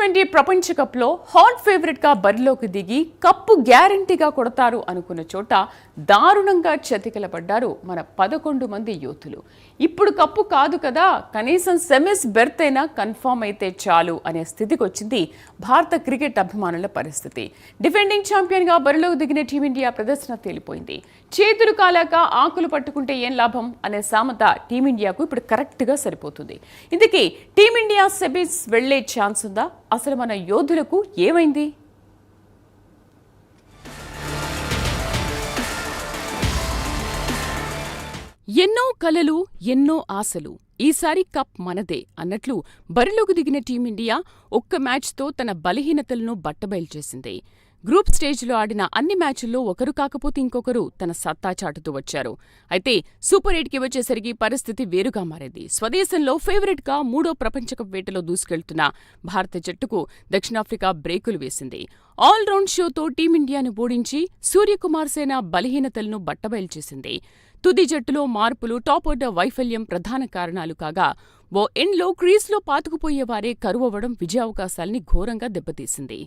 T20 ప్రపంచ కప్లో hot ఫేవరెట్గా బరిలోకి దిగి కప్పు గ్యారంటీగా కొడతారు అనుకున్న చోట దారుణంగా చతికిలపడ్డారు మన 11 మంది యోధులు. ఇప్పుడు కప్పు కాదు కదా, కనీసం సెమీస్ బెర్త్ అయినా కన్ఫర్మ్ అయితే చాలు అనే స్థితికి వచ్చింది భారత క్రికెట్ అభిమానుల పరిస్థితి. డిఫెండింగ్ ఛాంపియన్గా బరిలోకి దిగిన టీమిండియా ప్రదర్శన తేలిపోయింది. చేతులు కాలాక ఆకులు పట్టుకుంటే ఏం లాభం అనే సామెత టీమిండియాకు ఇప్పుడు కరెక్ట్గా సరిపోతుంది. ఇందుకే టీమిండియా సెమీస్ వెళ్లే ఛాన్స్ ఉందా? అసలు మన యోధులకు ఏమైంది? ఎన్నో కలలు, ఎన్నో ఆశలు, ఈసారి కప్ మనదే అన్నట్లు బరిలోకి దిగిన టీమిండియా ఒక్క మ్యాచ్తో తన బలహీనతలను బట్టబయల్చేసింది. గ్రూప్ స్టేజ్లో ఆడిన అన్ని మ్యాచుల్లో ఒకరు కాకపోతే ఇంకొకరు తన సత్తా చాటుతూ వచ్చారు. అయితే సూపర్ 8కి వచ్చేసరికి పరిస్థితి వేరుగా మారింది. స్వదేశంలో ఫేవరెట్గా 3వ ప్రపంచకప్ వేటలో దూసుకెళ్తున్న భారత జట్టుకు దక్షిణాఫ్రికా బ్రేకులు వేసింది. ఆల్రౌండ్ షోతో టీమిండియాను ఓడించి సూర్యకుమార్ సేన బలహీనతలను బట్టబయల్చేసింది. తుది జట్టులో మార్పులు, టాప్ ఆర్డర్ వైఫల్యం ప్రధాన కారణాలు కాగా, ఓ ఎండ్లో క్రీజ్లో పాతుకుపోయేవారే కరువవ్వడం విజయావకాశాల్ని ఘోరంగా దెబ్బతీసింది.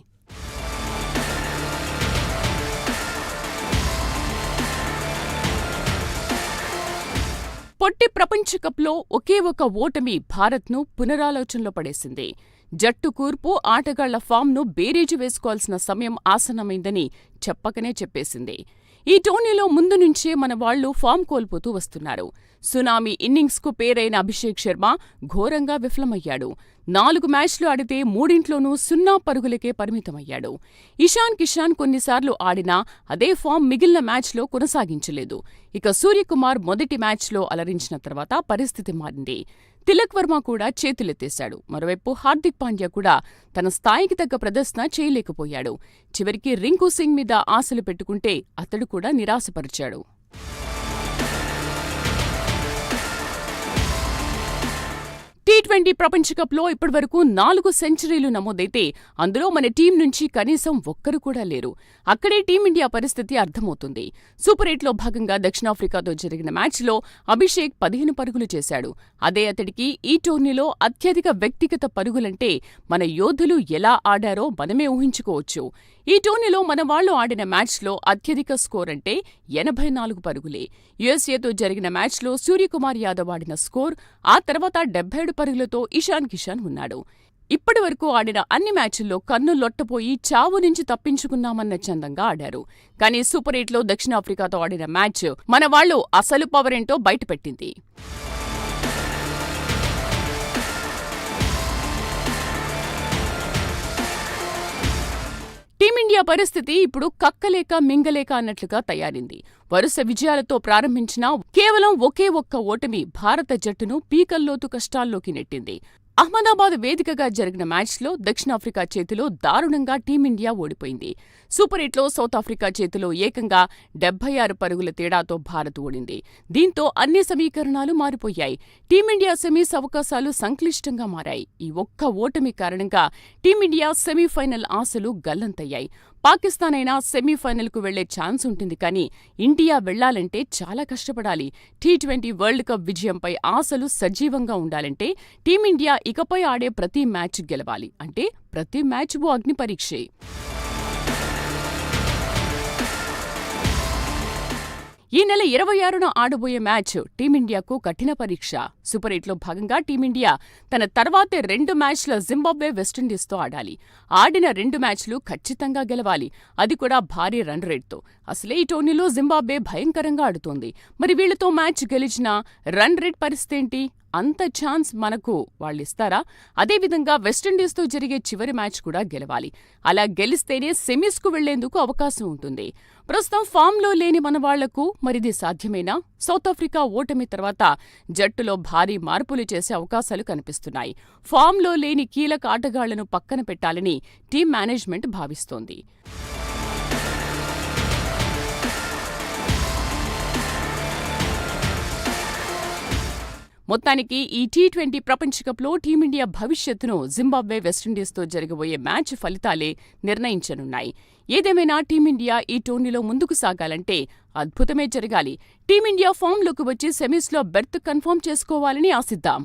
పొట్టి ప్రపంచకప్లో ఒకే ఒక ఓటమి భారత్ను పునరాలోచనలో పడేసింది. జట్టు కూర్పు, ఆటగాళ్ల ఫామ్ను బేరీజు వేసుకోవాల్సిన సమయం ఆసన్నమైందని చెప్పకనే చెప్పేసింది. ఈ టోర్నీలో ముందు నుంచే మన వాళ్లు ఫామ్ కోల్పోతూ వస్తున్నారు. సునామీ ఇన్నింగ్స్కు పేరైన అభిషేక్ శర్మ ఘోరంగా విఫలమయ్యాడు. 4 మ్యాచ్లు ఆడితే 3 0 పరుగులకే పరిమితమయ్యాడు. ఇషాన్ కిషాన్ కొన్నిసార్లు ఆడినా అదే ఫామ్ మిగిలిన మ్యాచ్లో కొనసాగించలేదు. ఇక సూర్యకుమార్ మొదటి మ్యాచ్లో అలరించిన తర్వాత పరిస్థితి మారింది. తిలక్ వర్మ కూడా చేతులెత్తేశాడు. మరోవైపు హార్దిక్ పాండ్యా కూడా తన స్థాయికి తగ్గ ప్రదర్శన చేయలేకపోయాడు. చివరికి రింకు సింగ్ మీద ఆశలు పెట్టుకుంటే అతడు కూడా నిరాశపరిచాడు. T20 ప్రపంచకప్లో ఇప్పటివరకు 4 సెంచరీలు నమోదైతే అందులో మన టీం నుంచి కనీసం ఒక్కరు కూడా లేరు. అక్కడే టీమిండియా పరిస్థితి అర్థమవుతుంది. సూపర్ 8లో భాగంగా దక్షిణాఫ్రికాతో జరిగిన మ్యాచ్లో అభిషేక్ 15 పరుగులు చేశాడు. అదే అతడికి ఈ టోర్నీలో అత్యధిక వ్యక్తిగత పరుగులంటే మన యోధులు ఎలా ఆడారో మనమే ఊహించుకోవచ్చు. ఈ టోర్నీలో మన వాళ్లు ఆడిన మ్యాచ్లో అత్యధిక స్కోర్ అంటే 84 పరుగులే. యుఎస్ఏతో జరిగిన మ్యాచ్లో సూర్యకుమార్ యాదవ్ ఆడిన స్కోర్, ఆ తర్వాత 77 పరుగులతో ఇషాన్ కిషాన్ ఉన్నాడు. ఇప్పటివరకు ఆడిన అన్ని మ్యాచుల్లో కన్ను లొట్టపోయి చావు నుంచి తప్పించుకున్నామన్న చందంగా ఆడారు. కానీ సూపర్ 8లో దక్షిణాఫ్రికాతో ఆడిన మ్యాచ్ మన వాళ్లు అసలు పవరేంటో బయటపెట్టింది. టీమిండియా పరిస్థితి ఇప్పుడు కక్కలేక మింగలేక అన్నట్లుగా తయారింది. వరుస విజయాలతో ప్రారంభించిన కేవలం ఒకే ఒక్క ఓటమి భారత జట్టును పీకల్లోతు కష్టాల్లోకి నెట్టింది. అహ్మదాబాద్ వేదికగా జరిగిన మ్యాచ్లో దక్షిణాఫ్రికా చేతిలో దారుణంగా టీమిండియా ఓడిపోయింది. సూపర్ 8లో సౌత్ ఆఫ్రికా చేతిలో ఏకంగా 76 పరుగుల తేడాతో భారత్ ఓడింది. దీంతో అన్ని సమీకరణాలు మారిపోయాయి. టీమిండియా సెమీస్ అవకాశాలు సంక్లిష్టంగా మారాయి. ఈ ఒక్క ఓటమి కారణంగా టీమిండియా సెమీఫైనల్ ఆశలు గల్లంతయ్యాయి. పాకిస్తాన్ అయినా సెమీఫైనల్కు వెళ్లే ఛాన్స్ ఉంటుంది, కానీ ఇండియా వెళ్లాలంటే చాలా కష్టపడాలి. T20 వరల్డ్ కప్ విజయంపై ఆశలు సజీవంగా ఉండాలంటే టీమిండియా ఇకపై ఆడే ప్రతి మ్యాచ్ గెలవాలి. అంటే ప్రతి మ్యాచ్ ఓ అగ్ని పరీక్షే. ఈ నెల 26న ఆడబోయే మ్యాచ్ టీమిండియాకు కఠిన పరీక్ష. సూపర్ 8లో భాగంగా టీమిండియా తన తర్వాతే 2 మ్యాచ్ల జింబాబ్వే, వెస్టిండీస్తో ఆడాలి. ఆడిన 2 మ్యాచ్లు ఖచ్చితంగా గెలవాలి, అది కూడా భారీ రన్ రేట్తో. అసలే ఈ టోర్నీలో జింబాబ్వే భయంకరంగా ఆడుతోంది. మరి వీళ్లతో మ్యాచ్ గెలిచిన రన్ రేట్ పరిస్థితేంటి? అంత ఛాన్స్ మనకు వాళ్ళిస్తారా? అదేవిధంగా వెస్టిండీస్తో జరిగే చివరి మ్యాచ్ కూడా గెలవాలి. అలా గెలిస్తేనే సెమీస్కు వెళ్లేందుకు అవకాశం ఉంటుంది. ప్రస్తుతం ఫామ్లో లేని మన వాళ్లకు మరిది సాధ్యమేనా? సౌత్ ఆఫ్రికా ఓటమి తర్వాత జట్టులో భారీ మార్పులు చేసే అవకాశాలు కనిపిస్తున్నాయి. ఫామ్లో లేని కీలక ఆటగాళ్లను పక్కన పెట్టాలని టీం మేనేజ్మెంట్ భావిస్తోంది. మొత్తానికి ఈ T20 ప్రపంచకప్లో టీమిండియా భవిష్యత్తును జింబాబ్వే, వెస్టిండీస్తో జరగబోయే మ్యాచ్ ఫలితాలే నిర్ణయించనున్నాయి. ఏదేమైనా టీమిండియా ఈ టోర్నీలో ముందుకు సాగాలంటే అద్భుతమే జరగాలి. టీమిండియా ఫామ్లోకి వచ్చి సెమీస్లో బెర్త్ కన్ఫర్మ్ చేసుకోవాలని ఆశిద్దాం.